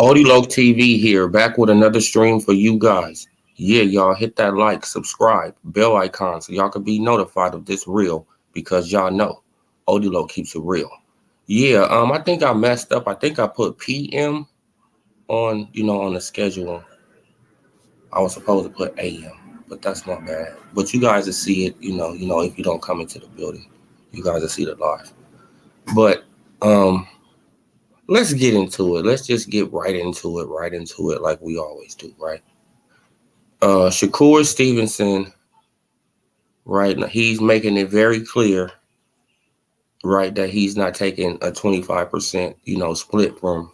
Audiologue TV here, back with another stream for you guys. Yeah, y'all hit that like, subscribe, bell icon so y'all can be notified of this reel because y'all know Audiologue keeps it real. Yeah, I think I messed up. I think I put PM on, on the schedule. I was supposed to put AM, but that's not bad. But you guys will see it, if you don't come into the building, you guys will see it live. But let's get into it. Let's just get right into it like we always do, right? Shakur Stevenson, right, now he's making it very clear, right, that he's not taking a 25%, split from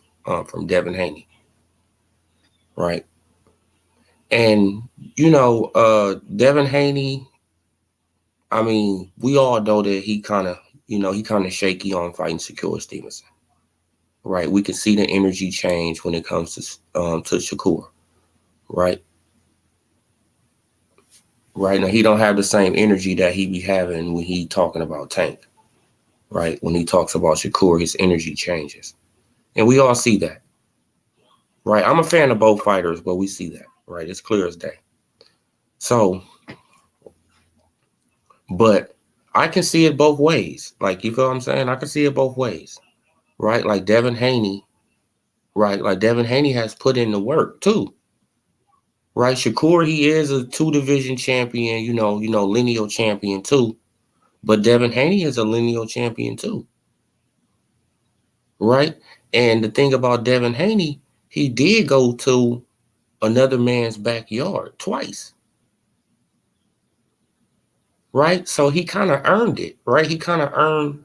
Devin Haney, right? And, Devin Haney, I mean, we all know that he kind of shaky on fighting Shakur Stevenson, right? We can see the energy change when it comes to Shakur, right? Right now, he don't have the same energy that he be having when he talking about Tank, right? When he talks about Shakur, his energy changes, and we all see that, right? I'm a fan of both fighters, but we see that, right? It's clear as day. So, but I can see it both ways. Like, you feel what I'm saying? I can see it both ways, right? Like Devin Haney, right? Like Devin Haney has put in the work too. Right, Shakur, he is a 2-division champion, lineal champion too. But Devin Haney is a lineal champion too. Right? And the thing about Devin Haney, he did go to another man's backyard twice. Right? So he kind of earned it, right? He kind of earned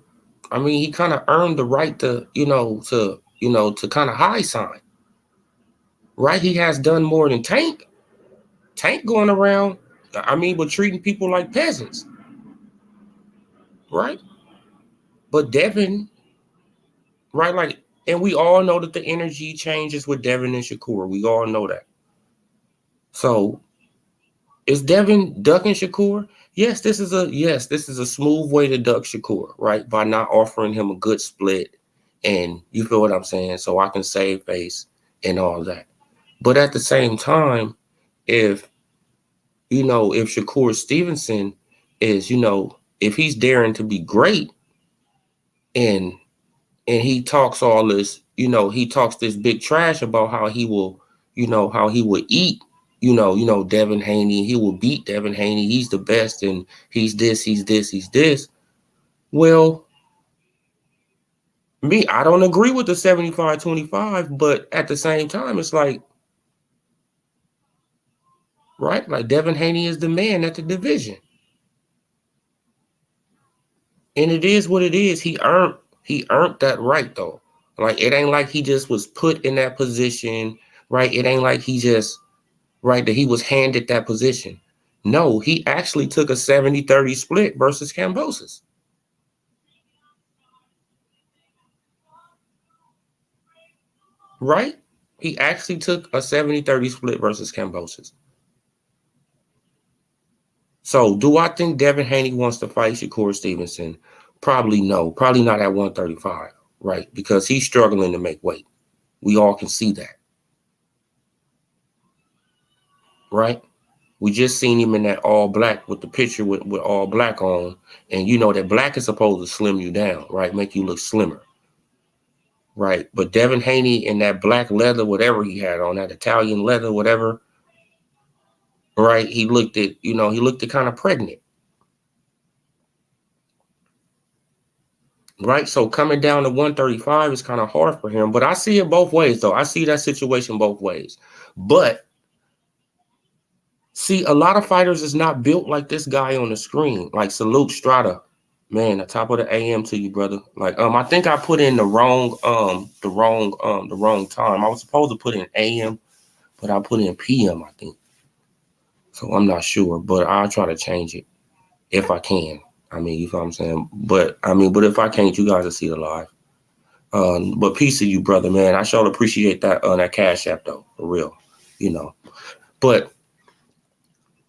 the right to, to kind of high sign. Right? He has done more than Tank. Tank going around, but treating people like peasants. Right? But Devin, right, like, and we all know that the energy changes with Devin and Shakur. We all know that. So, is Devin ducking Shakur? Yes, this is a smooth way to duck Shakur, right? By not offering him a good split, and you feel what I'm saying? So I can save face and all that. But at the same time, if Shakur Stevenson is, if he's daring to be great, and he talks all this, he talks this big trash about how he will eat, Devin Haney. He will beat Devin Haney. He's the best, and he's this, he's this, he's this. Well, I don't agree with the 75-25, but at the same time, it's like, right, like Devin Haney is the man at the division. And it is what it is. He earned that right, though. Like, it ain't like he just was put in that position, right? It ain't like he just, right, that he was handed that position. No, he actually took a 70-30 split versus Kambosos. Right? He actually took a 70-30 split versus Kambosos. So, do I think Devin Haney wants to fight Shakur Stevenson? Probably no. Probably not at 135, right? Because he's struggling to make weight. We all can see that. Right? We just seen him in that all black with the picture with all black on. And you know that black is supposed to slim you down, right? Make you look slimmer. Right. But Devin Haney in that black leather, whatever he had on, that Italian leather, whatever. Right. He looked kind of pregnant. Right. So coming down to 135 is kind of hard for him. But I see it both ways, though. I see that situation both ways. But see, a lot of fighters is not built like this guy on the screen. Like Salute Strata. Man, the top of the AM to you, brother. Like, I think I put in the wrong time. I was supposed to put in AM, but I put in PM, I think. So I'm not sure, but I'll try to change it if I can. You know what I'm saying? But if I can't, you guys will see it live. But peace to you, brother, man. I sure appreciate that that Cash App, though, for real, But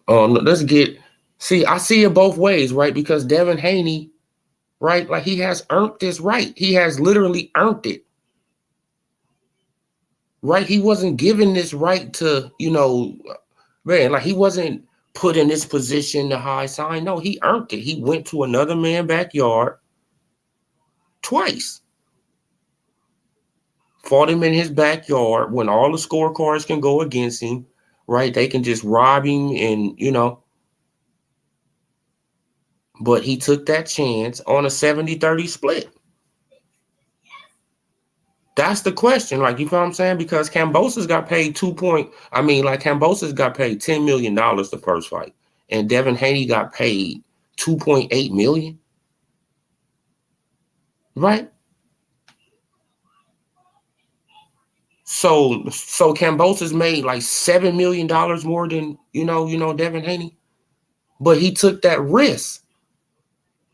I see it both ways, right? Because Devin Haney, right, like he has earned this right. He has literally earned it. right? He wasn't given this right to, man, like he wasn't put in this position to high sign. No, he earned it. He went to another man's backyard twice. Fought him in his backyard when all the scorecards can go against him, right? They can just rob him and, but he took that chance on a 70-30 split. That's the question. Like, you know what I'm saying? Because Kambosos got paid Kambosos got paid $10 million the first fight. And Devin Haney got paid $2.8 million. Right? So Kambosos made like $7 million more than, Devin Haney. But he took that risk.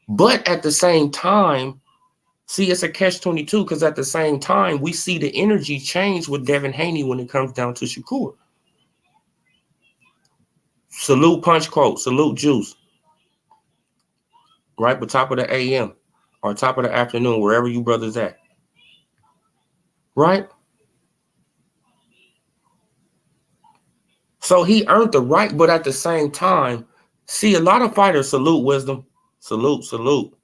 But at the same time, see, it's a catch-22 because at the same time, we see the energy change with Devin Haney when it comes down to Shakur. Salute Punch Quote, salute Juice. Right, but top of the AM or top of the afternoon, wherever you brothers at. Right? So he earned the right, but at the same time, see, a lot of fighters, salute Wisdom, salute.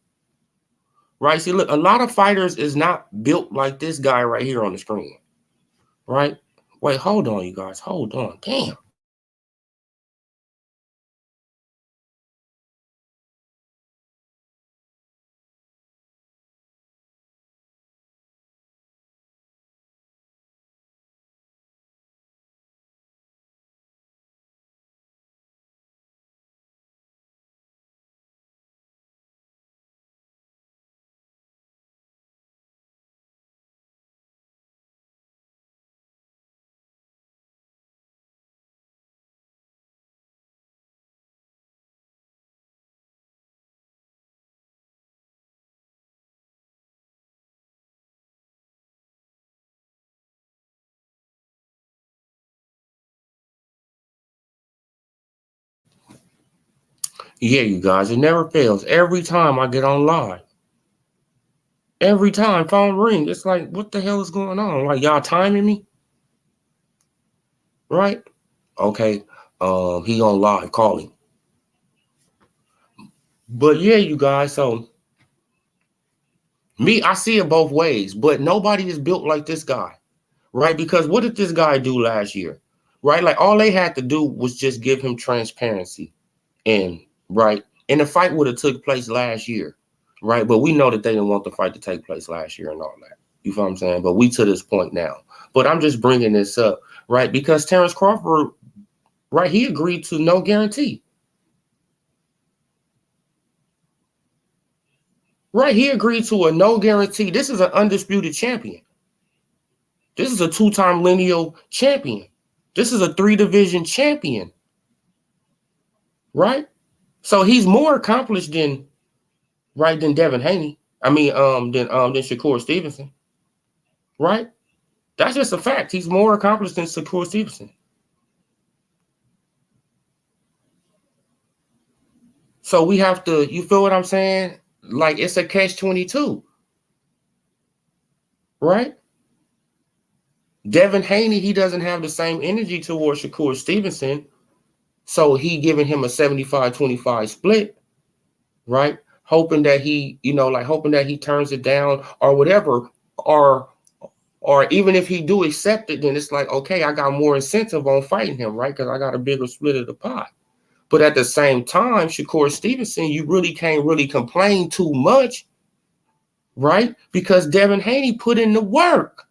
Right? See, look, a lot of fighters is not built like this guy right here on the screen. Right? Wait, hold on, you guys. Hold on. Damn. Yeah, you guys, it never fails. Every time I get on live, every time phone ring, it's like, what the hell is going on? Like, y'all timing me? Right? Okay. He on live calling. But yeah, you guys, so I see it both ways, but nobody is built like this guy, right? Because what did this guy do last year? Right? Like, all they had to do was just give him transparency. And right. And the fight would have took place last year. Right. But we know that they didn't want the fight to take place last year and all that. You feel what I'm saying? But we to this point now. But I'm just bringing this up, right? Because Terrence Crawford, right, he agreed to no guarantee. Right, he agreed to a no guarantee. This is an undisputed champion. This is a two-time lineal champion. This is a 3-division champion. Right? So he's more accomplished than Devin Haney. Than Shakur Stevenson. Right? That's just a fact. He's more accomplished than Shakur Stevenson. So we have to, you feel what I'm saying? Like, it's a catch-22. Right? Devin Haney, he doesn't have the same energy towards Shakur Stevenson. So he giving him a 75-25 split. Right? Hoping that he, hoping that he turns it down or whatever. Or even if he do accept it, then it's like, okay, I got more incentive on fighting him, right? Because I got a bigger split of the pie. But at the same time, Shakur Stevenson, you really can't really complain too much, right? Because Devin Haney put in the work.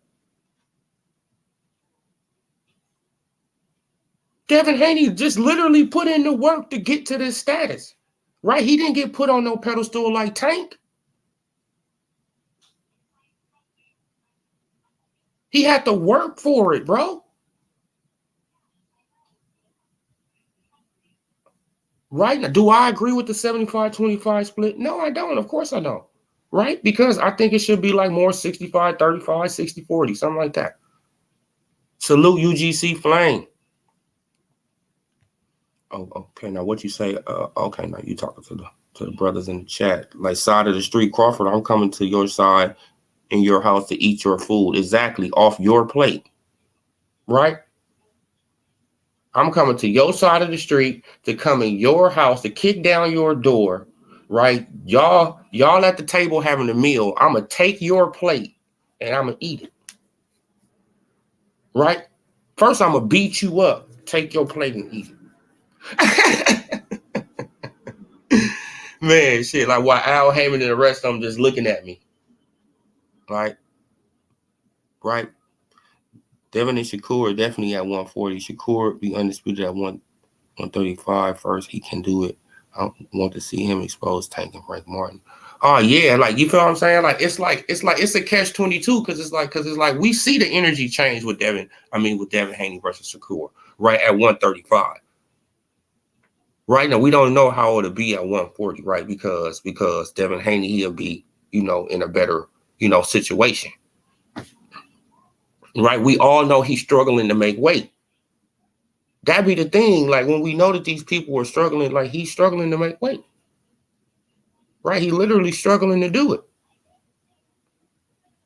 Devin Haney just literally put in the work to get to this status, right? He didn't get put on no pedestal like Tank. He had to work for it, bro. Right? Now, do I agree with the 75-25 split? No, I don't. Of course I don't. Right? Because I think it should be like more 65-35, 60-40, something like that. Salute UGC Flame. Oh, okay. Now what you say? Okay, now you talking to the brothers in the chat. Like, side of the street, Crawford, I'm coming to your side in your house to eat your food. Exactly. Off your plate. right? I'm coming to your side of the street, to come in your house, to kick down your door, right? Y'all at the table having a meal. I'm gonna take your plate and I'm gonna eat it, right? First, I'm gonna beat you up, take your plate and eat it. Man, shit, like why Al Heyman and the rest of them just looking at me, right? Right? Devin and Shakur definitely at 140. Shakur be undisputed at 135 first. He can do it. I want to see him expose Tank and Frank Martin. Oh yeah, like you feel what I'm saying? Like it's a catch-22 because it's like we see the energy change with Devin. I mean with Devin Haney versus Shakur, right at 135. Right now we don't know how it'll be at 140, right? Because Devin Haney he'll be in a better situation, right? We all know he's struggling to make weight. That be the thing. Like when we know that these people are struggling, like he's struggling to make weight. Right? He literally struggling to do it.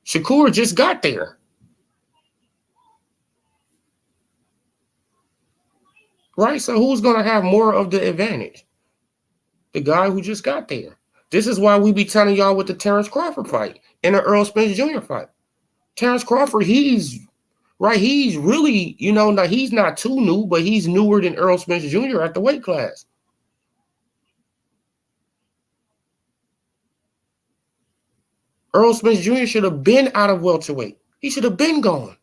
Shakur just got there. Right? So who's going to have more of the advantage? The guy who just got there. This is why we be telling y'all with the Terrence Crawford fight and the Earl Spence Jr. fight. Terrence Crawford, he's really, he's not too new, but he's newer than Earl Spence Jr. at the weight class. Earl Spence Jr. should have been out of welterweight. He should have been gone.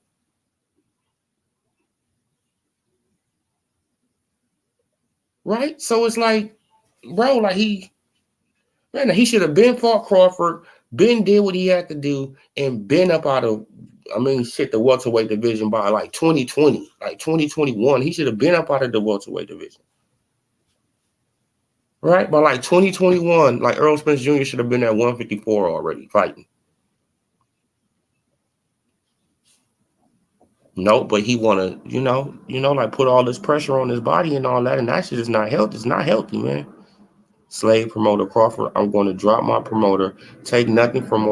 Right? So it's like, bro, like he should have been fought Crawford, been did what he had to do, and been up out of, the welterweight division by like 2020, like 2021. He should have been up out of the welterweight division. Right? By like 2021, like Earl Spence Jr. should have been at 154 already fighting. No, but he want to, like put all this pressure on his body and all that, and that shit is not healthy. It's not healthy, man. Slave promoter Crawford, I'm going to drop my promoter, take nothing from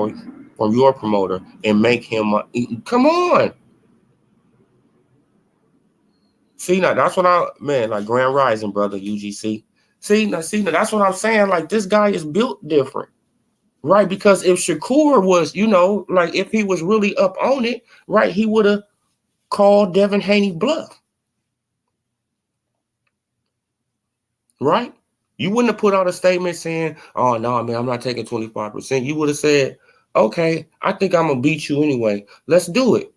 your promoter, and make him. Come on. See, now that's what like Grand Rising, brother, UGC. See, now, that's what I'm saying. Like, this guy is built different, right? Because if Shakur was, like if he was really up on it, right, he would have called Devin Haney bluff, right? You wouldn't have put out a statement saying, oh, no, man, I'm not taking 25%. You would have said, okay, I think I'm going to beat you anyway. Let's do it.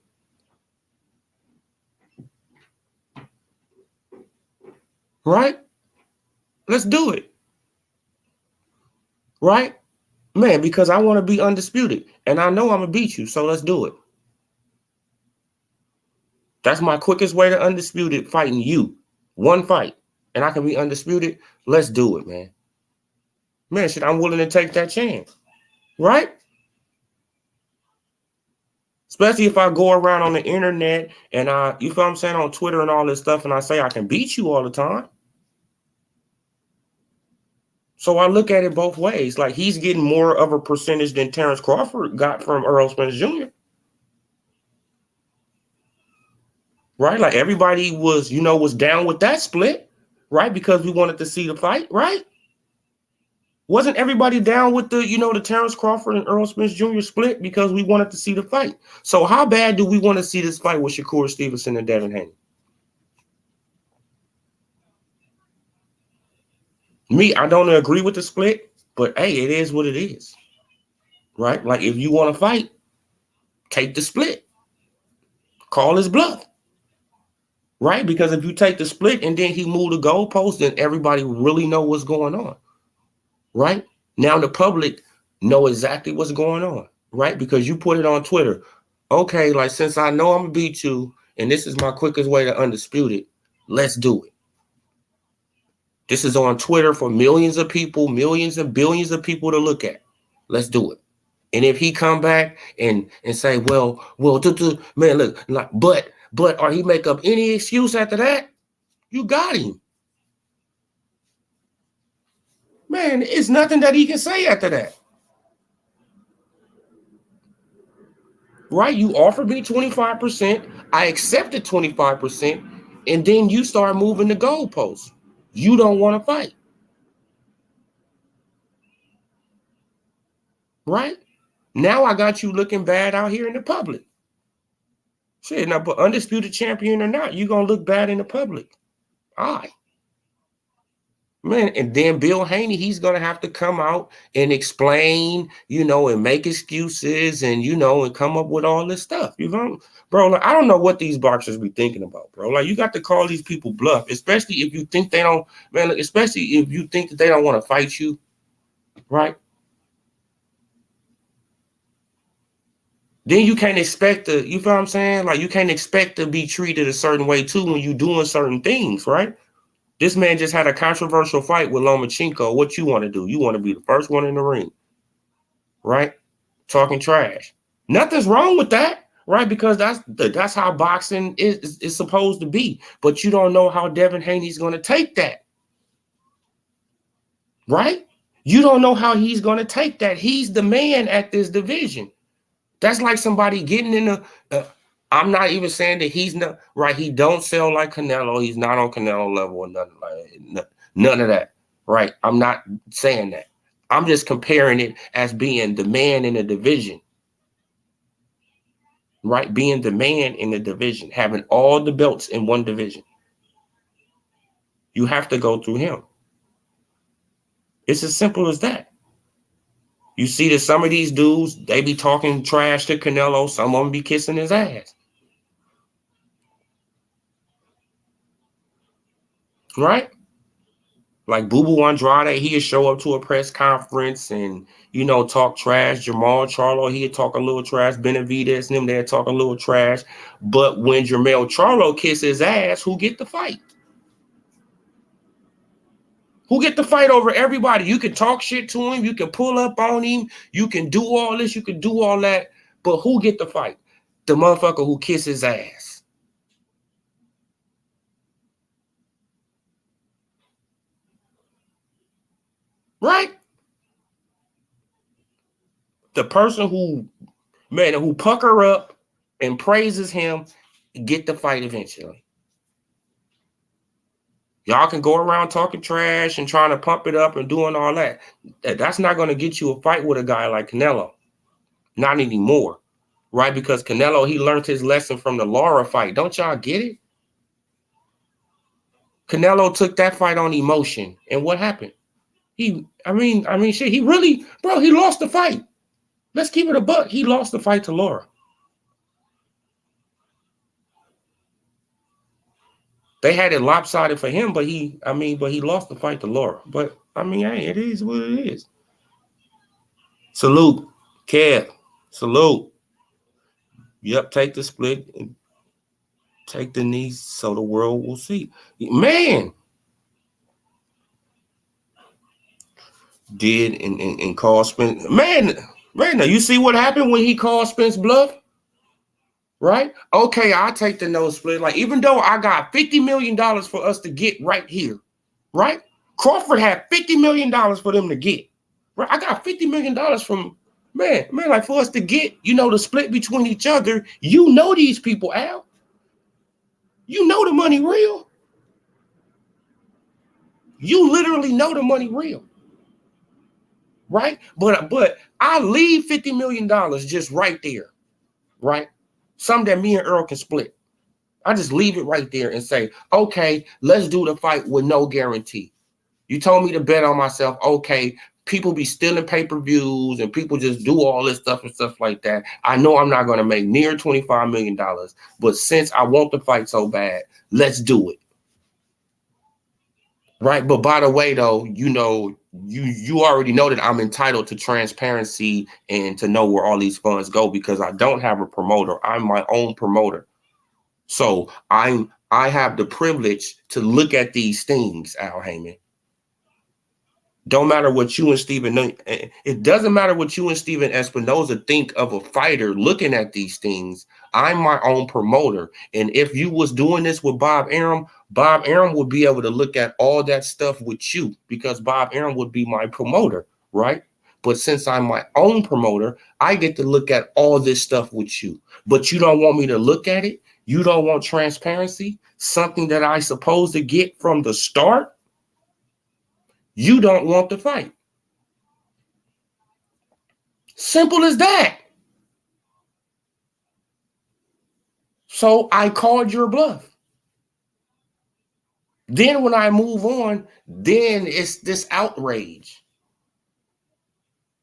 Right? Let's do it. Right? Man, because I want to be undisputed. And I know I'm going to beat you, so let's do it. That's my quickest way to undisputed, fighting you. One fight. And I can be undisputed. Let's do it, man. Man, shit, I'm willing to take that chance. Right? Especially if I go around on the internet and you feel what I'm saying, on Twitter and all this stuff, and I say I can beat you all the time. So I look at it both ways. Like, he's getting more of a percentage than Terrence Crawford got from Earl Spence Jr. Right? Like, everybody was down with that split, right? Because we wanted to see the fight, right? Wasn't everybody down with the Terrence Crawford and Earl Spence Jr. split because we wanted to see the fight? So how bad do we want to see this fight with Shakur Stevenson and Devin Haney? Me, I don't agree with the split, but hey, it is what it is, right? Like, if you want to fight, take the split. Call his bluff, right? Because if you take the split and then he moved the goalpost, then everybody really know what's going on, right? Now the public know exactly what's going on, right? Because you put it on Twitter. Okay, like, since I know I'm going to beat you, and this is my quickest way to undisputed it, let's do it. This is on Twitter for millions of people, millions and billions of people to look at. Let's do it. And if he come back and say, well, man, look, like, but, or he make up any excuse after that, you got him. Man, it's nothing that he can say after that. right? You offered me 25%. I accepted 25%. And then you start moving the goalposts. You don't want to fight. Right? Now I got you looking bad out here in the public. Shit, now, but undisputed champion or not, you're going to look bad in the public. All right. Man, and then Bill Haney, he's going to have to come out and explain, and make excuses and, and come up with all this stuff. You know, bro, like, I don't know what these boxers be thinking about, bro. Like, you got to call these people bluff, especially if you think they don't, man, especially if you think that they don't want to fight you, right? Then you can't expect to, you feel what I'm saying? Like, you can't expect to be treated a certain way, too, when you're doing certain things, right? This man just had a controversial fight with Lomachenko. What you want to do? You want to be the first one in the ring, right? Talking trash. Nothing's wrong with that, right? Because that's how boxing is supposed to be. But you don't know how Devin Haney's going to take that, right? You don't know how he's going to take that. He's the man at this division. That's like somebody getting in I'm not even saying that he's not right. He don't sell like Canelo. He's not on Canelo level or nothing like that. None of that. Right. I'm not saying that. I'm just comparing it as being the man in the division. Right. Being the man in the division, having all the belts in one division. You have to go through him. It's as simple as that. You see that some of these dudes, they be talking trash to Canelo. Some of them be kissing his ass. Right? Like Boo Boo Andrade, he'd show up to a press conference and, talk trash. Jamal Charlo, he'd talk a little trash. Benavidez and them, they'd talk a little trash. But when Jamal Charlo kiss his ass, who get the fight? Who get the fight over everybody? You can talk shit to him. You can pull up on him. You can do all this. You can do all that. But who get the fight? The motherfucker who kiss his ass. Right? The person who pucker up and praises him get the fight eventually. Y'all can go around talking trash and trying to pump it up and doing all that. That's not going to get you a fight with a guy like Canelo. Not anymore. Right? Because Canelo, he learned his lesson from the Lara fight. Don't y'all get it? Canelo took that fight on emotion. And what happened? He really, bro, he lost the fight. Let's keep it a buck. He lost the fight to Lara. They had it lopsided for him, but he lost the fight to Lara. But hey, it is what it is. Salute, Kev. Salute. Yep, take the split and take the knees so the world will see. Man. Did and called Spence. Man, now you see what happened when he called Spence bluff? Right? Okay, I'll take the no split. Like, even though I got $50 million for us to get right here, right? Crawford had $50 million for them to get. Right? I got $50 million from like for us to get, the split between each other. You know these people, Al. You know the money real. You literally know the money real. Right? But I leave $50 million just right there. Right? Something that me and Earl can split. I just leave it right there and say, okay, let's do the fight with no guarantee. You told me to bet on myself. Okay, people be stealing pay-per-views and people just do all this stuff and stuff like that. I know I'm not going to make near $25 million, but since I want the fight so bad, let's do it. Right. But by the way, though, you already know that I'm entitled to transparency and to know where all these funds go because I don't have a promoter. I'm my own promoter. So I have the privilege to look at these things, Al Heyman. Don't matter what you and Steven, it doesn't matter what you and Steven Espinoza think of a fighter looking at these things. I'm my own promoter. And if you was doing this with Bob Arum would be able to look at all that stuff with you because Bob Arum would be my promoter, right? But since I'm my own promoter, I get to look at all this stuff with you. But you don't want me to look at it. You don't want transparency, something that I supposed to get from the start. You don't want the fight. Simple as that. So I called your bluff. Then when I move on, then it's this outrage.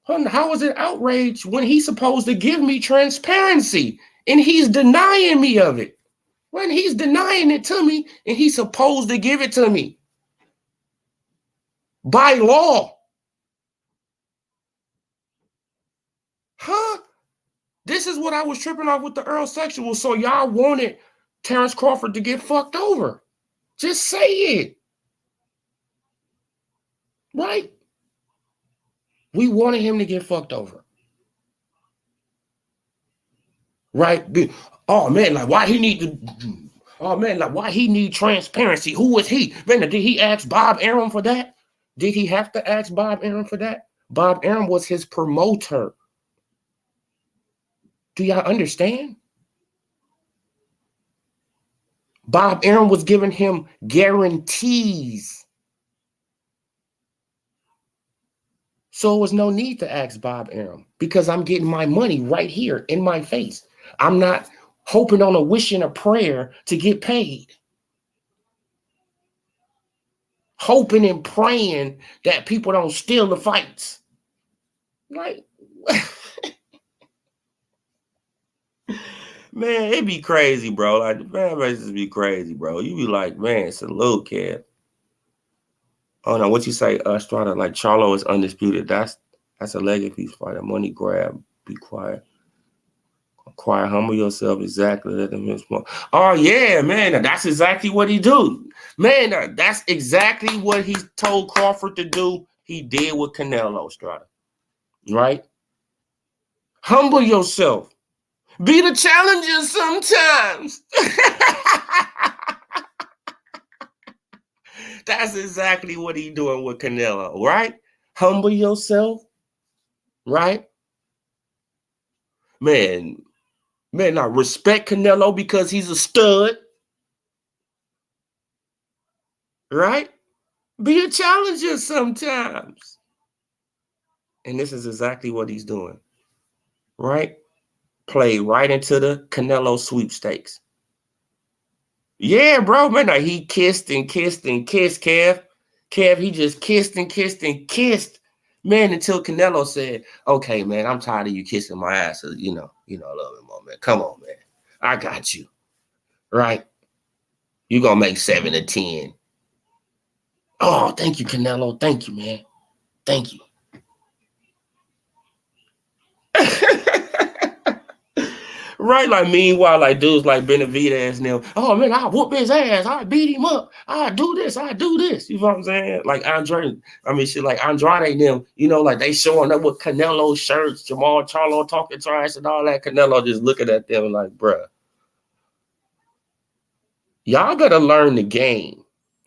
How is it outrage when he's supposed to give me transparency and he's denying me of it? When he's denying it to me and he's supposed to give it to me by law. Huh? This is what I was tripping off with the Earl sexual. So y'all wanted Terrence Crawford to get fucked over. Just say it. Right? We wanted him to get fucked over. Right? Oh man, like why he need to why he need transparency? Who was he? Man, did he ask Bob Arum for that? Did he have to ask Bob Arum for that? Bob Arum was his promoter. Do y'all understand? Bob Arum was giving him guarantees. So there was no need to ask Bob Arum because I'm getting my money right here in my face. I'm not hoping on a wish and a prayer to get paid. Hoping and praying that people don't steal the fights. Like, man, it be crazy, bro. Like, man, it just be crazy, bro. You be like, man, salute, kid. Oh no, what you say, Strata? Like Charlo is undisputed. That's a leg piece fight, a money grab. Be quiet. Quiet, humble yourself. Exactly. Let them miss more. Oh yeah, man. That's exactly what he do. Man, that's exactly what he told Crawford to do. He did with Canelo, Strata. Right? Humble yourself. Be the challenger sometimes. That's exactly what he doing with Canelo, right? Humble yourself, right? Man, I respect Canelo because he's a stud, right? Be a challenger sometimes. And this is exactly what he's doing, right? Play right into the Canelo sweepstakes. Yeah, bro, man, like he kissed and kissed and kissed, Kev. Kev, he just kissed and kissed and kissed. Man, until Canelo said, okay, man, I'm tired of you kissing my ass. So, you know, a little bit more, man. Come on, man. I got you. Right? You're going to make 7 or 10. Oh, thank you, Canelo. Thank you, man. Thank you. Right, like meanwhile, like dudes like Benavidez and them, oh man, I whoop his ass, I beat him up, I do this. You know what I'm saying? Like Andrade and them, like they showing up with Canelo shirts, Jamal Charlo talking trash and all that. Canelo just looking at them like, bruh, y'all better learn the game.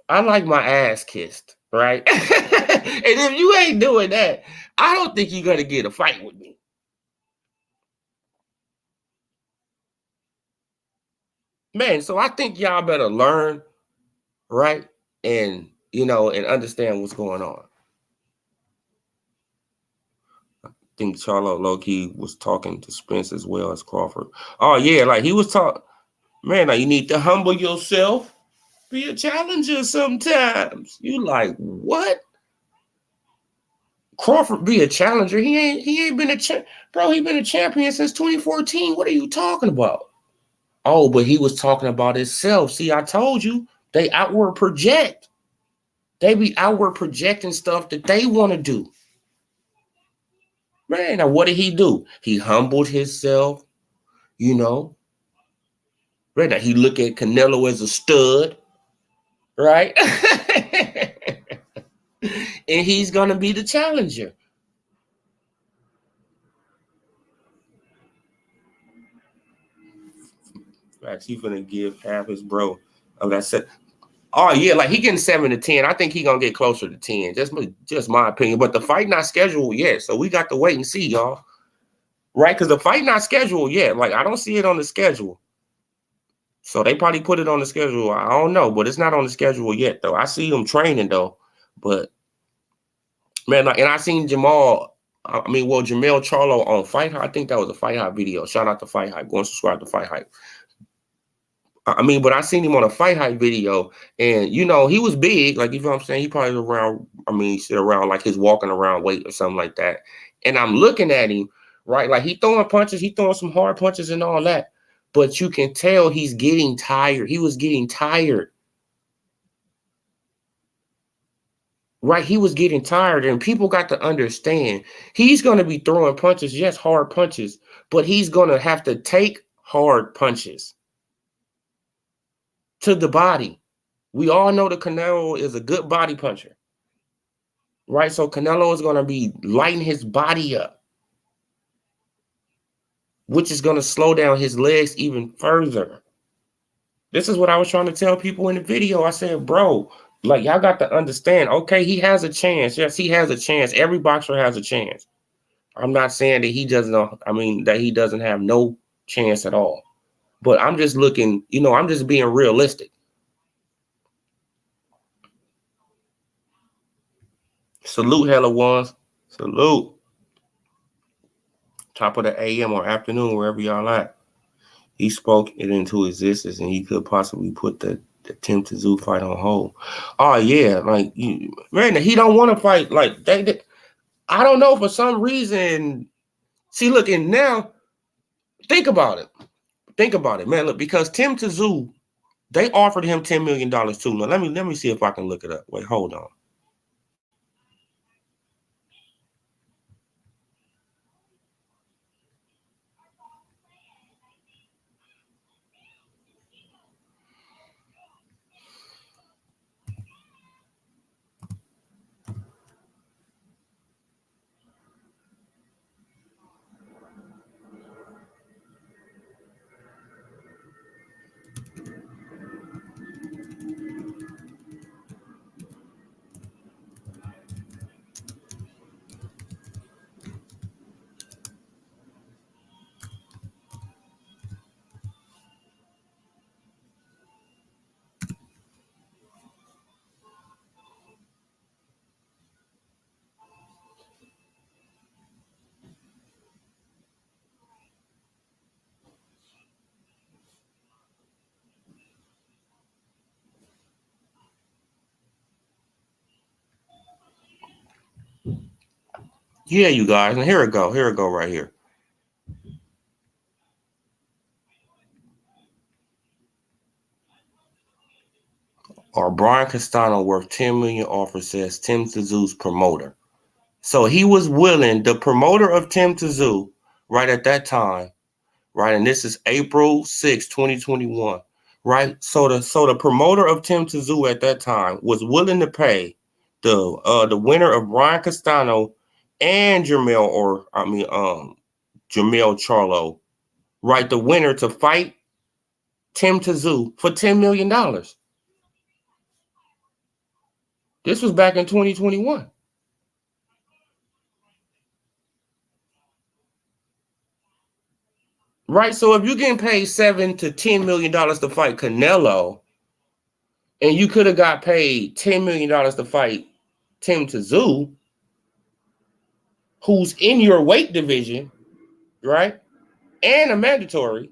I like my ass kissed, right? And if you ain't doing that, I don't think you're gonna get a fight with me. Man, so I think y'all better learn, right? And and understand what's going on. I think Charlo low-key was talking to Spence as well as Crawford. Oh yeah, like he was talking, man, like you need to humble yourself, be a challenger sometimes. You like, what? Crawford be a challenger? He ain't been bro, he been a champion since 2014. What are you talking about? Oh, but he was talking about himself. See, I told you, they outward project. They be outward projecting stuff that they want to do. Man, now what did he do? He humbled himself, Right now, he look at Canelo as a stud, right? And he's going to be the challenger. Facts, he's going to give half his bro. Like I said, Oh yeah, like he getting 7 to 10. I think he gonna get closer to 10. Just my opinion. But the fight not scheduled yet, so we got to wait and see, y'all. Right? Because the fight not scheduled yet. Like I don't see it on the schedule. So they probably put it on the schedule. I don't know, but it's not on the schedule yet, though. I see them training though. But man, like, and I seen Jamel Charlo on Fight Hype. I think that was a Fight Hype video. Shout out to Fight Hype. Go and subscribe to Fight Hype. But I seen him on a Fight Hype video, and he was big. Like, you know what I'm saying? He probably around, he's around like his walking around weight or something like that. And I'm looking at him, right? Like he throwing punches, he throwing some hard punches and all that. But you can tell he's getting tired. He was getting tired. Right? He was getting tired, and people got to understand he's going to be throwing punches, yes, hard punches, but he's going to have to take hard punches to the body. We all know that Canelo is a good body puncher, right? So Canelo is going to be lighting his body up, which is going to slow down his legs even further. This is what I was trying to tell people in the video. I said, bro, like y'all got to understand, okay, he has a chance. Yes, he has a chance. Every boxer has a chance. I'm not saying that he doesn't, that he doesn't have no chance at all. But I'm just looking, I'm just being realistic. Salute, hella ones. Salute. Top of the AM or afternoon, wherever y'all at. He spoke it into existence, and he could possibly put the Tim Tszyu fight on hold. Oh yeah, like man, he don't want to fight. Like they, I don't know, for some reason. See, look, and now think about it. Think about it, man. Look, because Tim Tszyu, they offered him $10 million too. Now let me see if I can look it up. Wait, hold on. Yeah, you guys, and here it go. Here it go right here. Or Brian Castano worth $10 million offer, says Tim Tszyu's promoter. So he was willing, the promoter of Tim Tszyu, right at that time, right? And this is April 6, 2021, right? So the promoter of Tim Tszyu at that time was willing to pay the winner of Brian Castano and Jamel Charlo, right? The winner to fight Tim Tszyu for $10 million. This was back in 2021. Right? So if you're getting paid $7 to $10 million to fight Canelo, and you could have got paid $10 million to fight Tim Tszyu, who's in your weight division, right? And a mandatory.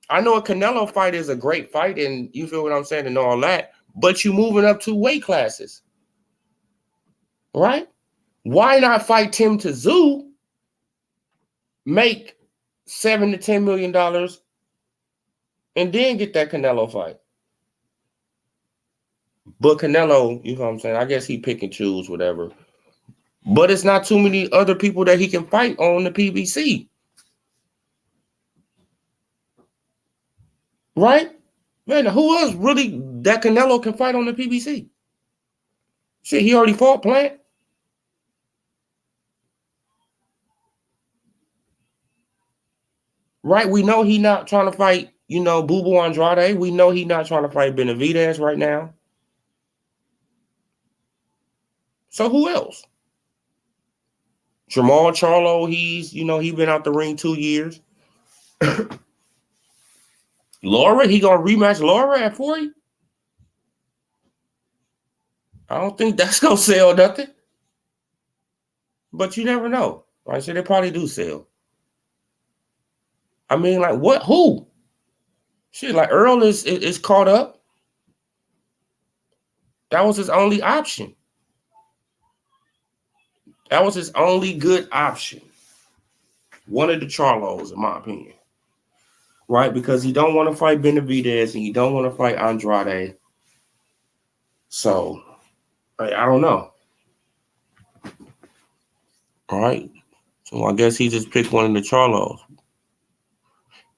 I know a Canelo fight is a great fight, and you feel what I'm saying and all that, but you moving up 2 weight classes, right? Why not fight Tim Tszyu, make $7 to $10 million, and then get that Canelo fight? But Canelo, you know what I'm saying? I guess he pick and choose, whatever. But it's not too many other people that he can fight on the PBC. Right? Man, who else really that Canelo can fight on the PBC? Shit, he already fought Plant. Right? We know he not trying to fight, Boo Boo Andrade. We know he's not trying to fight Benavidez right now. So who else? Jamal Charlo, he's been out the ring 2 years. Laura, he gonna rematch Laura at 40? I don't think that's gonna sell nothing. But you never know. Like I said, they probably do sell. I mean, like what? Who? Shit, like Earl is caught up. That was his only option. That was his only good option. One of the Charlos, in my opinion. Right? Because he don't want to fight Benavidez and he don't want to fight Andrade. So, I don't know. All right. So I guess he just picked one of the Charlos.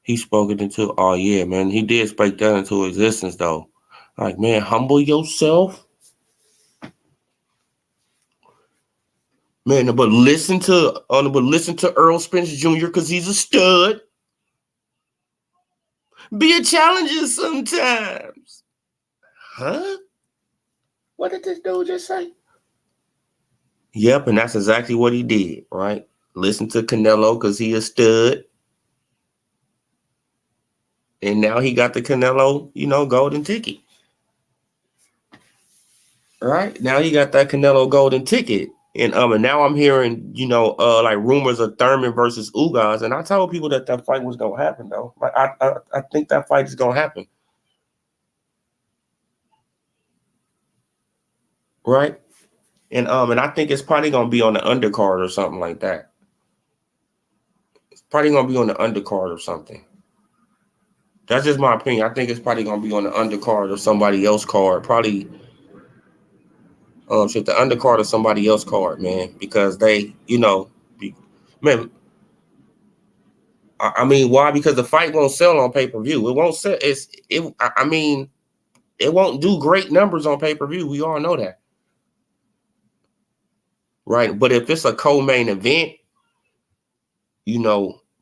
He spoke it into, oh yeah, man. He did speak that into existence though. Like, man, humble yourself. Man, but listen to Earl Spence Jr. because he's a stud. Be a challenger sometimes. Huh? What did this dude just say? Yep, and that's exactly what he did, right? Listen to Canelo because he a stud. And now he got the Canelo, golden ticket. Right? Now he got that Canelo golden ticket. And now I'm hearing, like rumors of Thurman versus Ugas. And I told people that fight was gonna happen though. Like I think that fight is gonna happen. Right? And I think it's probably gonna be on the undercard or something like that. It's probably gonna be on the undercard or something. That's just my opinion. I think it's probably gonna be on the undercard or somebody else card. Probably the undercard or somebody else card, man, because they, man. I mean, why? Because the fight won't sell on pay-per-view. It won't sell. It won't do great numbers on pay-per-view. We all know that. Right. But if it's a co-main event,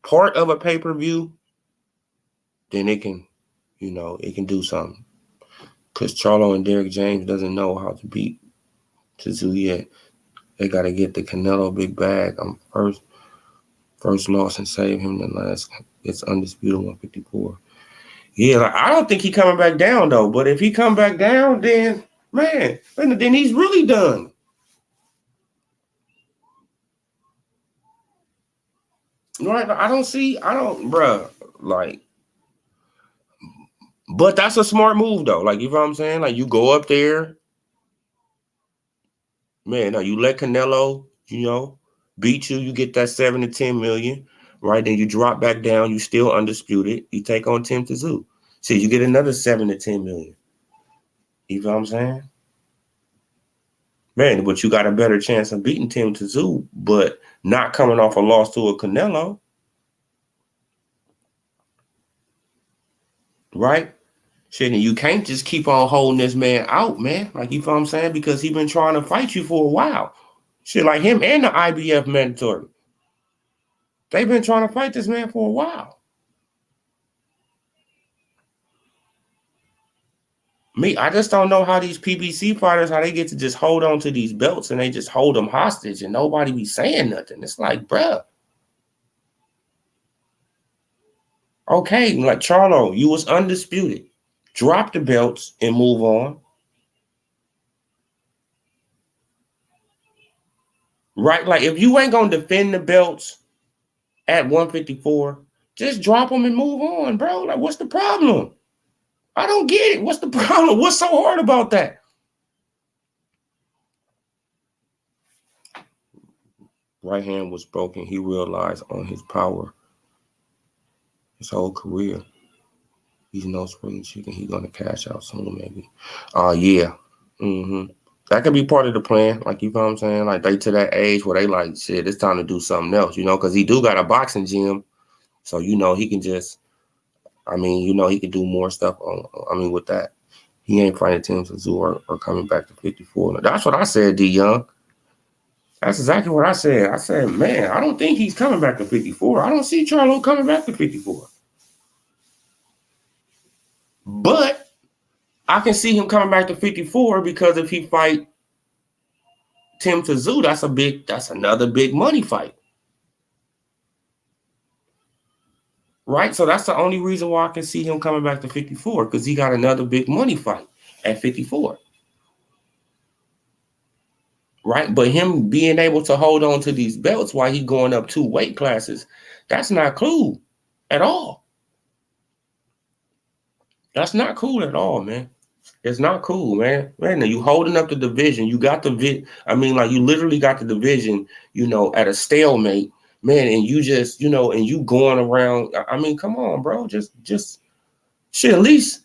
part of a pay-per-view, then it can do something. Because Charlo and Derrick James doesn't know how to beat Tszyu yet. They got to get the Canelo big bag. First loss and save him. The last, it's undisputed 154. Yeah, like, I don't think he coming back down though. But if he come back down, then man, then he's really done. Right? Bruh, like. But that's a smart move though. Like, you know what I'm saying? Like, you go up there, man. Now you let Canelo, beat you. You get that 7 to 10 million, right? Then you drop back down. You still undisputed. You take on Tim Tszyu. So you get another 7 to 10 million. You know what I'm saying? Man, but you got a better chance of beating Tim Tszyu, but not coming off a loss to a Canelo. Right? Shit, and you can't just keep on holding this man out, man. Like, you know what I'm saying? Because he's been trying to fight you for a while. Shit, like him and the IBF mandatory. They've been trying to fight this man for a while. I just don't know how these PBC fighters, how they get to just hold on to these belts and they just hold them hostage and nobody be saying nothing. It's like, bruh. Okay, like Charlo, you was undisputed. Drop the belts and move on. Right? Like, if you ain't going to defend the belts at 154, just drop them and move on, bro. Like, what's the problem? I don't get it. What's the problem? What's so hard about that? Right hand was broken. He realized on his power his whole career. He's no spring chicken. He's going to cash out soon, maybe. Yeah. Mm-hmm. That could be part of the plan. Like, you know what I'm saying? Like, they to that age where they like, shit, it's time to do something else, because he do got a boxing gym. So, he can just, he can do more stuff with that. He ain't fighting Tim Tszyu or coming back to 54. That's what I said, D Young. That's exactly what I said. I said, man, I don't think he's coming back to 54. I don't see Charlo coming back to 54. But I can see him coming back to 54 because if he fight Tim Tszyu, that's another big money fight. Right? So that's the only reason why I can see him coming back to 54, because he got another big money fight at 54. Right? But him being able to hold on to these belts while he going up 2 weight classes, that's not cool at all. That's not cool at all, man. It's not cool, man. Man, you holding up the division. You got you literally got the division, at a stalemate, man, and you just, and you going around. I mean, come on, bro. Just should at least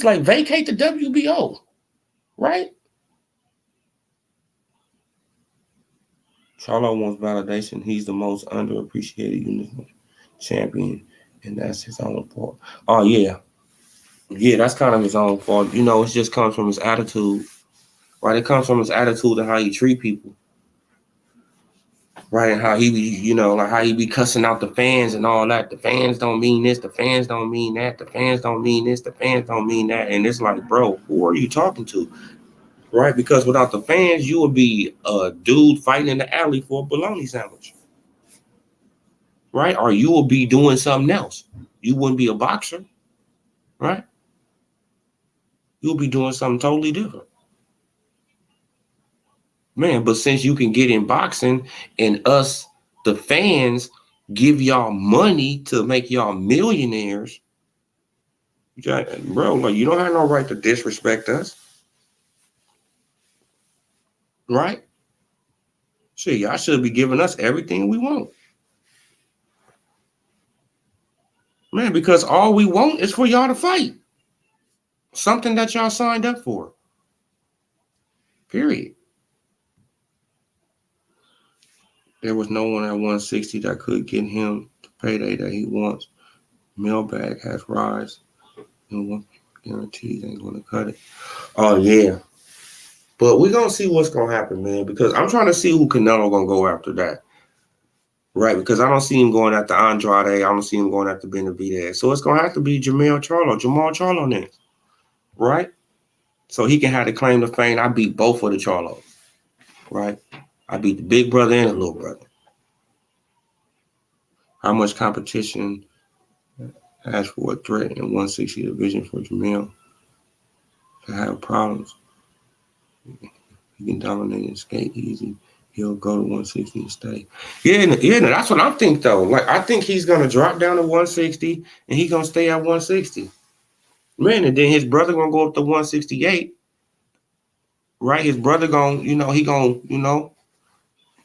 like vacate the WBO, right? Charlo wants validation. He's the most underappreciated unified champion, and that's his own fault. Oh, yeah. Yeah, that's kind of his own fault. It just comes from his attitude, right? It comes from his attitude and how he treat people, right? And how he be, like how he be cussing out the fans and all that. The fans don't mean this. The fans don't mean that. The fans don't mean this. The fans don't mean that. And it's like, bro, who are you talking to? Right? Because without the fans, you would be a dude fighting in the alley for a bologna sandwich. Right? Or you will be doing something else. You wouldn't be a boxer. Right? You'll be doing something totally different. Man, but since you can get in boxing and us, the fans, give y'all money to make y'all millionaires, bro, like, you don't have no right to disrespect us. Right? Shit, y'all should be giving us everything we want. Man, because all we want is for y'all to fight. Something that y'all signed up for. Period. There was no one at 160 that could get him the payday that he wants. Mailbag has rise. No one guarantees ain't going to cut it. Oh, yeah. But we're going to see what's going to happen, man, because I'm trying to see who Canelo going to go after that. Right, because I don't see him going after Andrade. I don't see him going after Benavidez. So it's going to have to be Jamal Charlo next. Right? So he can have the claim to fame. I beat both of the Charlos. Right? I beat the big brother and the little brother. How much competition has for a threat in 160 division for Jamil to have problems? He can dominate and skate easy. He'll go to 160 and stay. Yeah, that's what I think, though. Like, I think he's going to drop down to 160 and he's going to stay at 160. Man, and then his brother going to go up to 168. Right? His brother going, he going,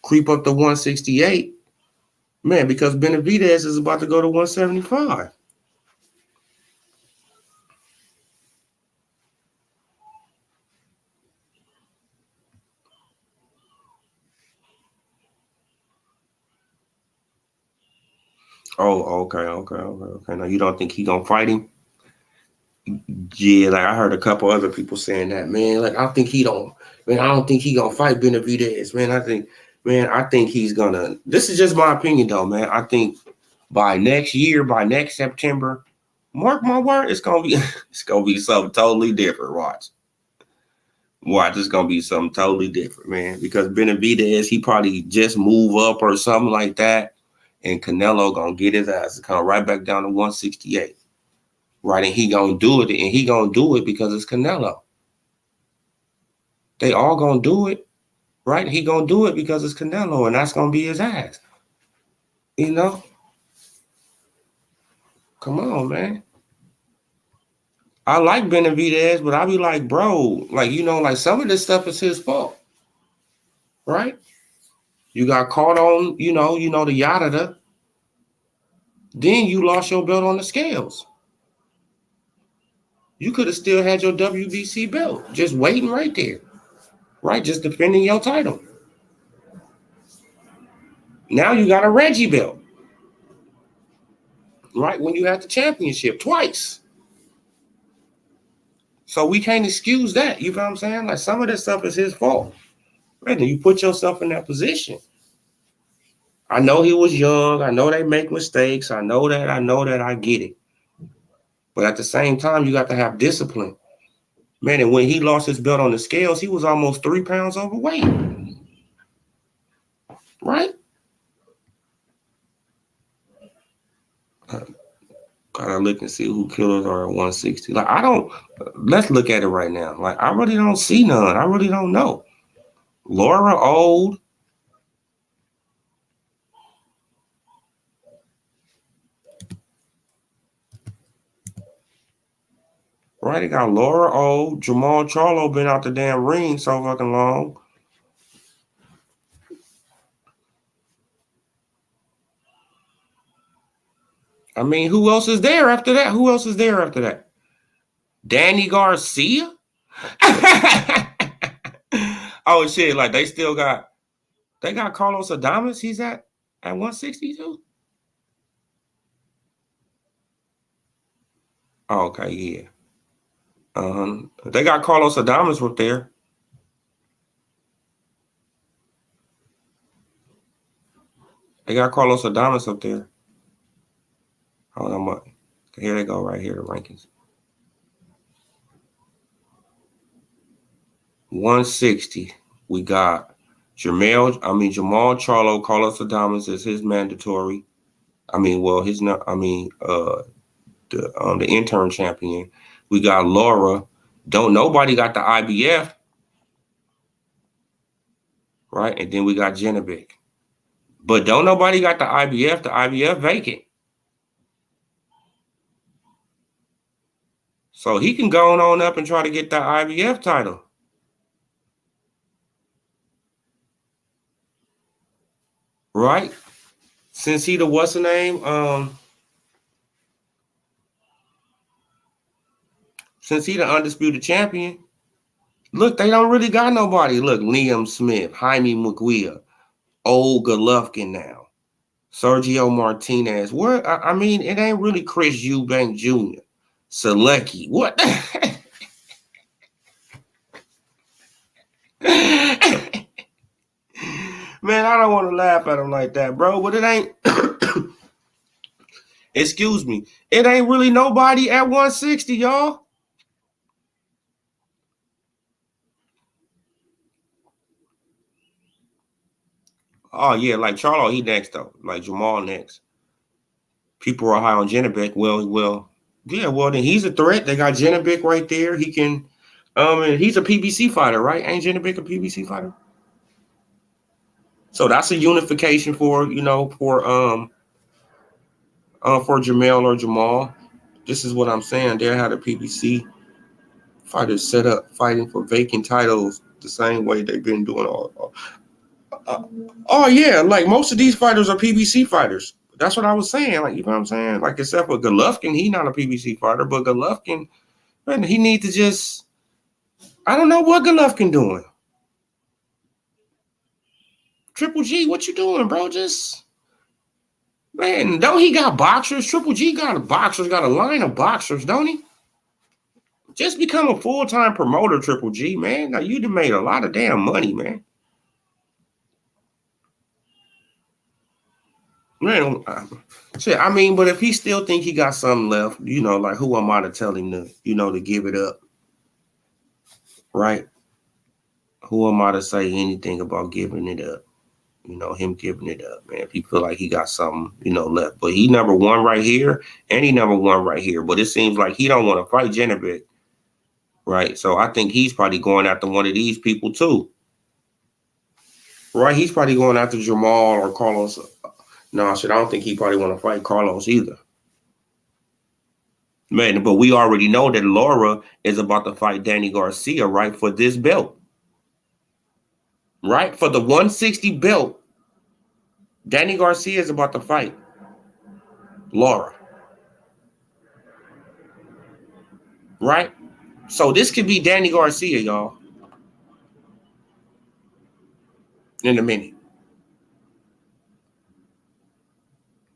creep up to 168. Man, because Benavidez is about to go to 175. Oh, okay. Now, you don't think he going to fight him? Yeah, like I heard a couple other people saying that, man. Like, I don't think he going to fight Benavidez, man. I think he's going to. This is just my opinion, though, man. I think by next year, by next September, mark my word, it's going to be something totally different. Watch, it's going to be something totally different, man. Because Benavidez, he probably just move up or something like that, and Canelo going to get his ass to come right back down to 168. Right, and he gonna do it, because it's Canelo. They all gonna do it, right? He gonna do it because it's Canelo, and that's gonna be his ass. Come on, man. I like Benavidez, but I be like, bro, like, like some of this stuff is his fault, right? You got caught on, the yada. Then you lost your belt on the scales. You could have still had your WBC belt, just waiting right there, right? Just defending your title. Now you got a Reggie belt, right? When you had the championship twice. So we can't excuse that. You know what I'm saying? Like, some of this stuff is his fault. Right? You put yourself in that position. I know he was young. I know they make mistakes. I know that. I get it. But at the same time, you got to have discipline. Man, and when he lost his belt on the scales, he was almost 3 pounds overweight. Right? Gotta look and see who killers are at 160. Like, let's look at it right now. Like, I really don't see none. I really don't know. Laura old. Right, they got Laura old. Jamal Charlo been out the damn ring so fucking long. I mean, who else is there after that? Who else is there after that? Danny Garcia? Oh shit, like they got Carlos Adames. He's at 162. Oh, okay, yeah. They got Carlos Adames up there. They got Carlos Adames up there. Hold on, here they go right here, the rankings. 160. We got Jamal Charlo, Carlos Adames is his mandatory. The intern champion. We got Laura. Don't nobody got the IBF. Right? And then we got Genovic. But don't nobody got the IBF. The IBF vacant. So he can go on up and try to get that IBF title. Right? Since he the what's the name? Since he the undisputed champion. Look, they don't really got nobody. Look, Liam Smith, Jaime Munguia, old Golovkin now. Sergio Martinez. Where I mean, it ain't really Chris Eubank Jr. Selecki. What? Man, I don't want to laugh at him like that, bro. But it ain't. Excuse me. It ain't really nobody at 160, y'all. Oh yeah, like Charlo, he next though. Like Jamal next. People are high on Genovic. Well, then he's a threat. They got Genovic right there. He can, and he's a PBC fighter, right? Ain't Genovic a PBC fighter? So that's a unification for Jamel or Jamal. This is what I'm saying. They had a PBC fighters set up fighting for vacant titles the same way they've been doing all. Oh yeah, like most of these fighters are PBC fighters. That's what I was saying. Like, you know what I'm saying? Like, except for Golovkin, he's not a PBC fighter, but Golovkin, man, he needs to just. I don't know what Golovkin doing. Triple G, what you doing, bro? Just, man, don't he got boxers? Triple G got got a line of boxers, don't he? Just become a full-time promoter, Triple G, man. Now, you'd have made a lot of damn money, man. Man, shit, I mean, but if he still think he got something left, like, who am I to tell him to give it up? Right? Who am I to say anything about giving it up? Him giving it up, man. If he feel like he got something, left. But he number one right here, and he number one right here. But it seems like he don't want to fight Genovic, right? So I think he's probably going after one of these people too. Right? He's probably going after Jamal or Carlos. No, shit, I don't think he probably want to fight Carlos either. Man, but we already know that Laura is about to fight Danny Garcia, right, for this belt. Right? For the 160 belt, Danny Garcia is about to fight Laura. Right? So this could be Danny Garcia, y'all. In a minute.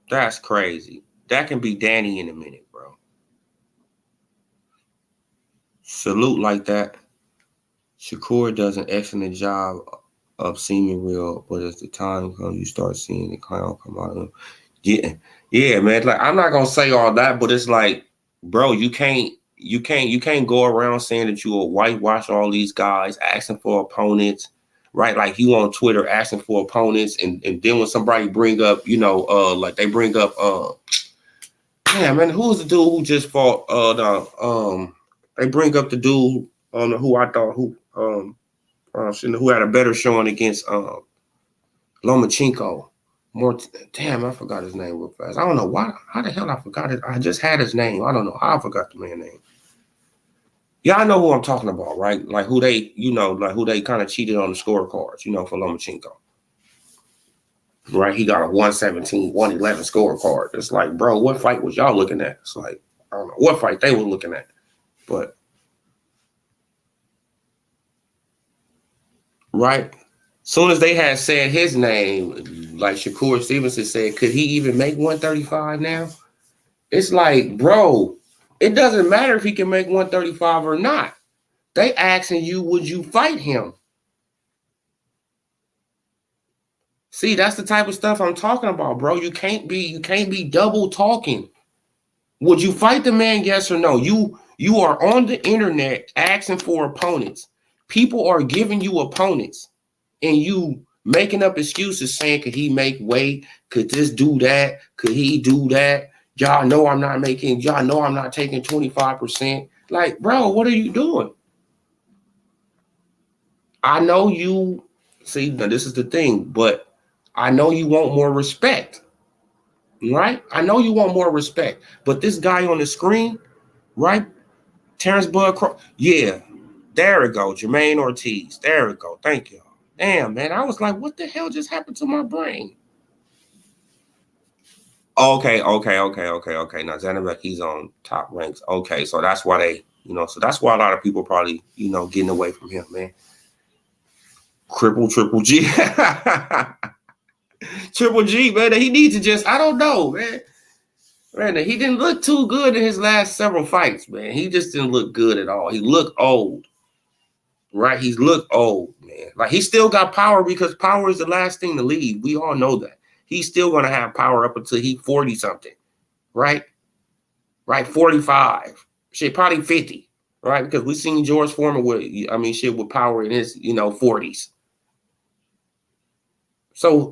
That's crazy. That can be Danny in a minute, bro. Salute like that. Shakur does an excellent job of seeming real, but as the time comes, you start seeing the clown come out of him. Yeah, man. Like, I'm not gonna say all that, but it's like, bro, you can't go around saying that you will whitewash all these guys, asking for opponents, right? Like you on Twitter asking for opponents, and then when somebody bring up, like they bring up, damn man, who's the dude who just fought? They bring up the dude who I thought who had a better showing against Lomachenko. Damn, I forgot his name real fast. I don't know why. How the hell I forgot it? I just had his name. I don't know how I forgot the man's name. Y'all know who I'm talking about, right? Like who they, who they kind of cheated on the scorecards, for Lomachenko. Right? He got a 117, 111 scorecard. It's like, bro, what fight was y'all looking at? It's like, I don't know what fight they were looking at. But, right? Soon as they had said his name, like Shakur Stevenson said, could he even make 135 now? It's like, bro, it doesn't matter if he can make 135 or not. They asking you, would you fight him? See, that's the type of stuff I'm talking about, bro. You can't be double talking. Would you fight the man? Yes or no? You are on the internet asking for opponents. People are giving you opponents, and you making up excuses saying, could he make weight? Could this do that? Could he do that? Y'all know I'm not taking 25%. Like, bro, what are you doing? I know you see, now this is the thing, but I know you want more respect, right? I know you want more respect, but this guy on the screen, right? Terrence Bud, yeah, there we go. Jermaine Ortiz, there we go. Thank you. Damn, man, I was like, what the hell just happened to my brain? Okay. Now Zanabek, he's on top ranks. Okay, so that's why they, so that's why a lot of people probably, getting away from him, man. Triple G. Triple G, man, he needs to just, I don't know, man. Man, he didn't look too good in his last several fights, man. He just didn't look good at all. He looked old, right? He's looked old, man. Like, he still got power because power is the last thing to leave. We all know that. He's still going to have power up until he's 40-something, right? Right, 45. Shit, probably 50, right? Because we seen George Foreman with power in his, 40s. So,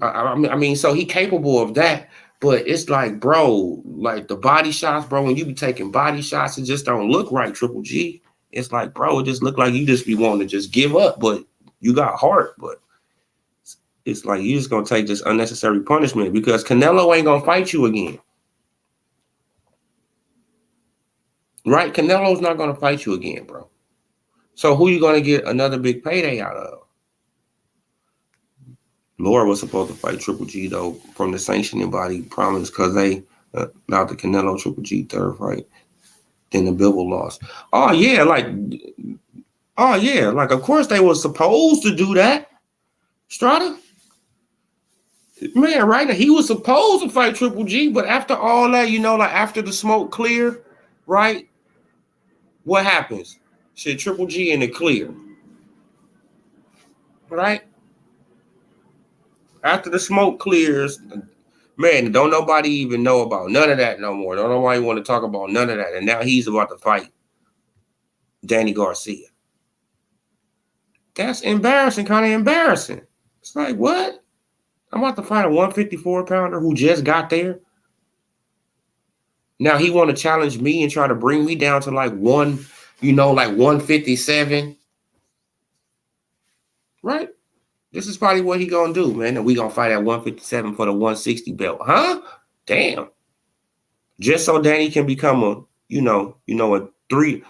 so he capable of that. But it's like, bro, like the body shots, bro, when you be taking body shots, it just don't look right, Triple G. It's like, bro, it just look like you just be wanting to just give up, but you got heart. But it's like you just going to take this unnecessary punishment because Canelo ain't going to fight you again. Right? Canelo's not going to fight you again, bro. So who you going to get another big payday out of? Laura was supposed to fight Triple G, though, from the sanctioning body promise because they, not the Canelo Triple G third fight. Then the Bivol lost. Oh, yeah, of course they were supposed to do that. Strata? Man, right now, he was supposed to fight Triple G, but after all that, after the smoke clear, right? What happens? Shit, Triple G in the clear. Right? After the smoke clears, man, don't nobody even know about none of that no more. Don't nobody want to talk about none of that. And now he's about to fight Danny Garcia. That's embarrassing, kind of embarrassing. It's like, what? I'm about to fight a 154-pounder who just got there. Now he want to challenge me and try to bring me down to like 157. Right? This is probably what he gonna do, man. And we gonna fight at 157 for the 160 belt. Huh? Damn. Just so Danny can become a three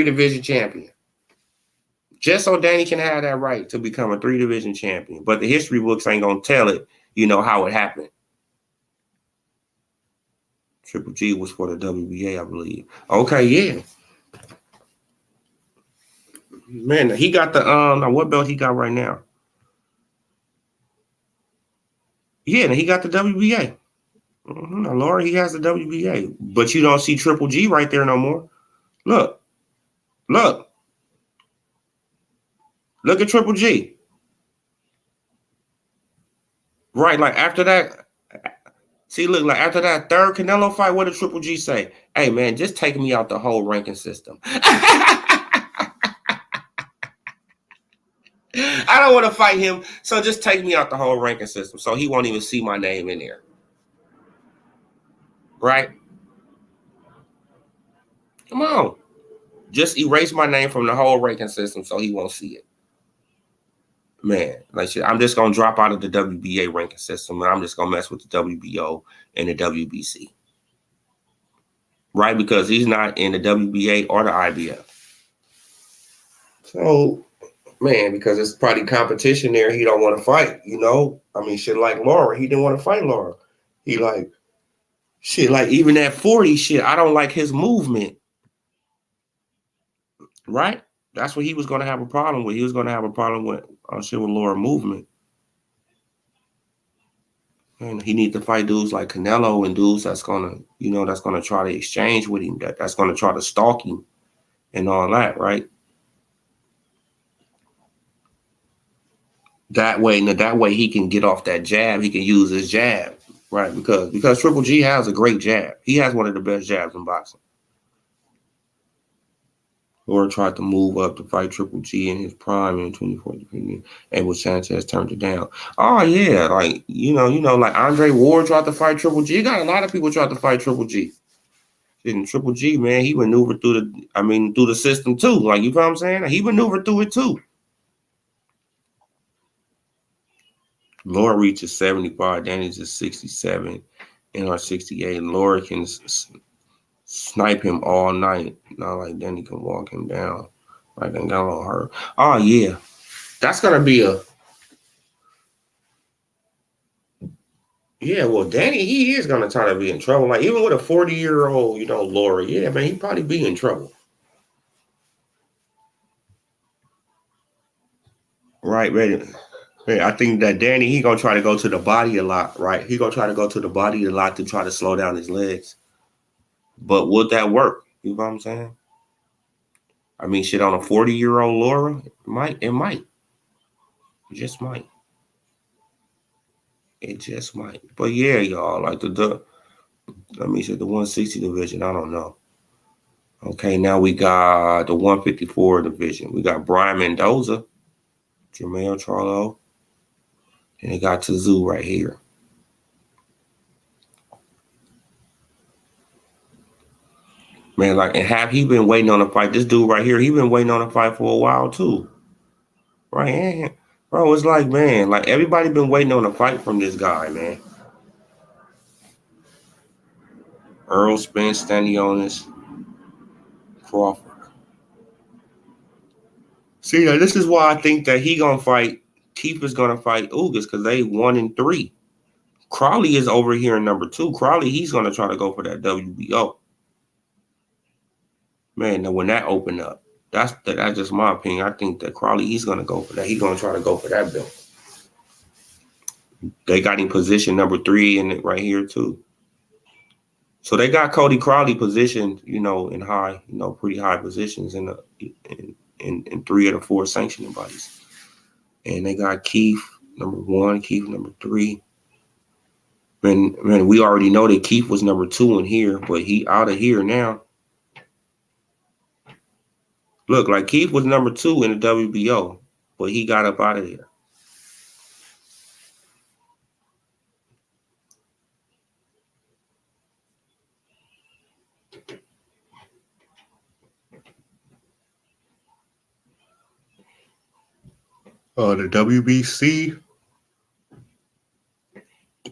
division champion. Just so Danny can have that right to become a 3-division champion. But the history books ain't gonna tell it, how it happened. Triple G was for the WBA, I believe. Okay, yeah. Man, he got the what belt he got right now? Yeah, he got the WBA. Now, Laura, he has the WBA, but you don't see Triple G right there no more. Look at Triple G. Right, like after that, See, look, like after that third Canelo fight, what did Triple G say? Hey, man, just take me out the whole ranking system. I don't want to fight him, so just take me out the whole ranking system so he won't even see my name in there. Right? Come on. Just erase my name from the whole ranking system so he won't see it. Man, like shit, I'm just going to drop out of the WBA ranking system and I'm just going to mess with the WBO and the WBC. Right? Because he's not in the WBA or the IBF. So, man, because it's probably competition there, he don't want to fight, you know? I mean, shit like Laura, he didn't want to fight Laura. He like, shit, like even at 40, shit, I don't like his movement. Right? That's what he was going to have a problem with. He was going to have a problem with shit with Laura movement. And he needs to fight dudes like Canelo and dudes that's going to, you know, that's going to try to exchange with him, that's going to try to stalk him and all that, right? That way he can get off that jab. He can use his jab, right? Because Triple G has a great jab. He has one of the best jabs in boxing. Laura tried to move up to fight Triple G in his prime in 2014, and with Sanchez turned it down. Oh yeah, like you know, like Andre Ward tried to fight Triple G. You got a lot of people tried to fight Triple G. And Triple G, man, he maneuvered through the system too. Like, you know what I'm saying? He maneuvered through it too. Laura reaches 75, Danny's is 67, and our 68. Laura can snipe him all night. Not like Danny can walk him down. Like Canelo her. Oh yeah. That's gonna be a well, Danny, he is gonna try to be in trouble. Like even with a 40-year-old, you know, Laura, yeah, man, he'd probably be in trouble. Right, ready. I think that Danny, he gonna try to go to the body a lot, right? He gonna try to go to the body a lot to try to slow down his legs. But would that work? You know what I'm saying? I mean, shit, on a 40-year-old Laura, it might. It just might. It just might. But yeah, y'all, like let me say the 160 division, I don't know. Okay, now we got the 154 division. We got Brian Mendoza, Jermell Charlo, and they got Tszyu right here. Man, like, and have he been waiting on a fight? This dude right here, he been waiting on a fight for a while too. Right? Bro, it's like, man, like everybody been waiting on a fight from this guy, man. Earl Spence, Stanionis, Crawford. See, now this is why I think that he gonna fight. Keith is gonna fight Ugas because they 1-3. Crawley is over here in number 2. Crawley, he's gonna try to go for that WBO. Man, now when that opened up, that's just my opinion. I think that Crawley, he's gonna go for that. He's gonna try to go for that belt. They got him position number 3 in it right here too. So they got Cody Crawley positioned, you know, in high, you know, pretty high positions in 3 of the 4 sanctioning bodies. And they got Keith number 1, Keith number 3. Man, we already know that Keith was number 2 in here, but he out of here now. Look, like Keith was number 2 in the WBO, but he got up out of there. The WBC,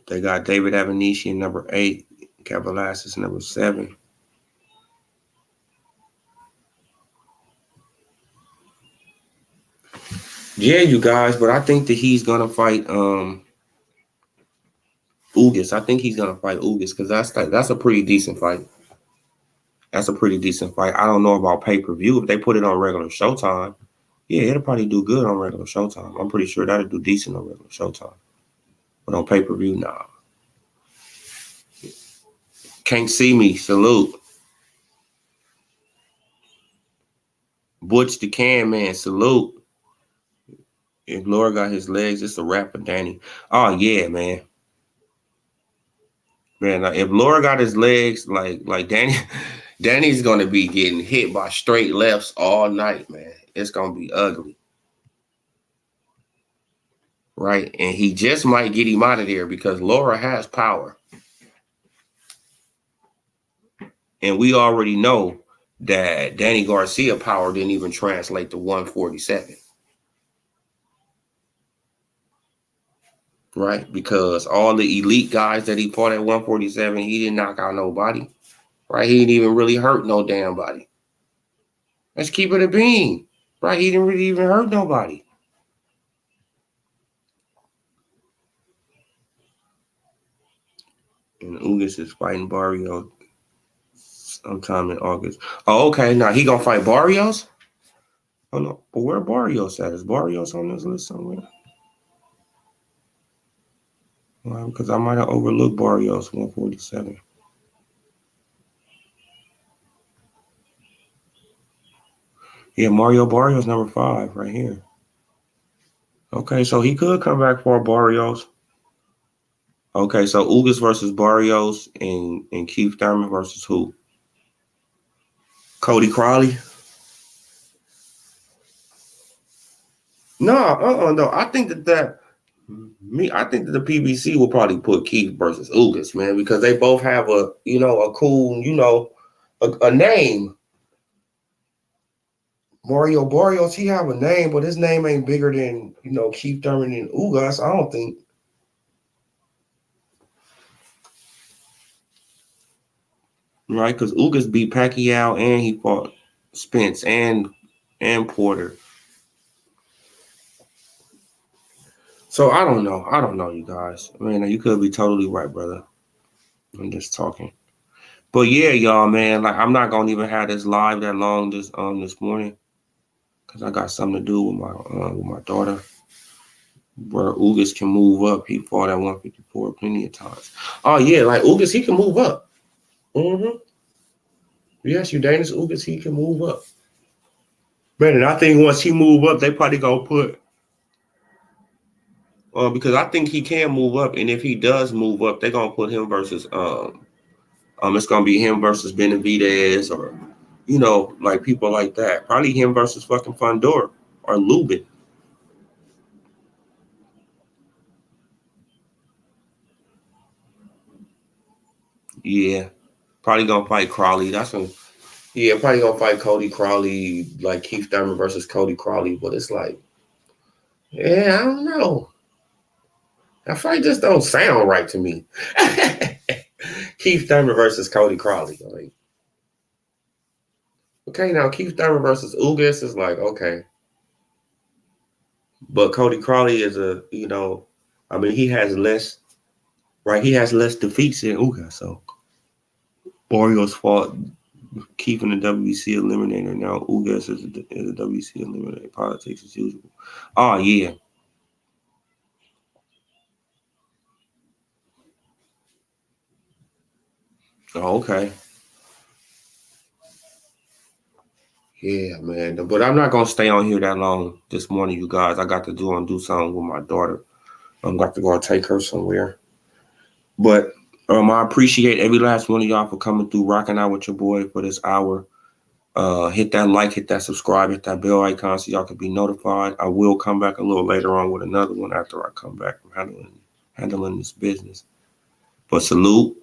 they got David Avanesyan number 8, Kavaliasis number 7. Yeah, you guys, but I think that he's gonna fight Ugas. I think he's gonna fight Ugas because that's a pretty decent fight. That's a pretty decent fight. I don't know about pay-per-view. If they put it on regular Showtime, yeah, it'll probably do good on regular Showtime. I'm pretty sure that'll do decent on regular Showtime. But on pay-per-view, nah. Can't see me. Salute. Butch the Can Man. Salute. If Laura got his legs, it's a wrap for Danny. Oh, yeah, man. Man, like, if Laura got his legs like Danny, Danny's gonna be getting hit by straight lefts all night, man. It's gonna be ugly, right? And he just might get him out of there because Laura has power, and we already know that Danny Garcia power didn't even translate to 147, right? Because all the elite guys that he fought at 147, he didn't knock out nobody, right? He didn't even really hurt no damn body. Let's keep it a bean, right? He didn't really even hurt nobody. And Ugas is fighting Barrios sometime in August. Oh, okay. Now he gonna fight Barrios? Oh no, but where Barrios at? Is Barrios on this list somewhere? Well, because I might have overlooked Barrios 147. Yeah, Mario Barrios number 5 right here. Okay, so he could come back for Barrios. Okay, so Ugas versus Barrios and Keith Thurman versus who? Cody Crowley? No. I think I think that the PBC will probably put Keith versus Ugas, man, because they both have a cool, a name. Mario Barrios, he have a name, but his name ain't bigger than Keith Thurman and Ugas. I don't think. Right, because Ugas beat Pacquiao and he fought Spence and Porter. So I don't know, you guys. I mean, you could be totally right, brother. I'm just talking. But yeah, y'all, man, like I'm not gonna even have this live that long this morning because I got something to do with my daughter. Where Ugas can move up, he fought at 154 plenty of times. Oh yeah, like Ugas, he can move up. Mm-hmm. Yes, Ugas, Ugas, he can move up. Man, and I think once he move up, they probably gonna put. Because I think he can move up, and if he does move up, they're gonna put him versus it's gonna be him versus Benavidez or like people like that. Probably him versus fucking Fondor or Lubin. Yeah, probably gonna fight Crawley. Probably gonna fight Cody Crawley, like Keith Thurman versus Cody Crawley. But it's like, yeah, I don't know. That fight just don't sound right to me. Keith Thurman versus Cody Crawley. Like, okay, now Keith Thurman versus Ugas is like, okay. But Cody Crawley is he has less, right? He has less defeats than Ugas. So Barrios fought keeping the WBC eliminator. Now Ugas is a WBC eliminator. Politics as usual. Oh, yeah. Oh, okay. Yeah, man. But I'm not gonna stay on here that long this morning, you guys. I got to do something with my daughter. I'm got to go and take her somewhere. But I appreciate every last one of y'all for coming through, rocking out with your boy for this hour. Hit that like, hit that subscribe, hit that bell icon so y'all can be notified. I will come back a little later on with another one after I come back from handling this business. But salute.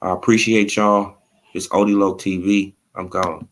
I appreciate y'all. It's Odilo TV. I'm gone.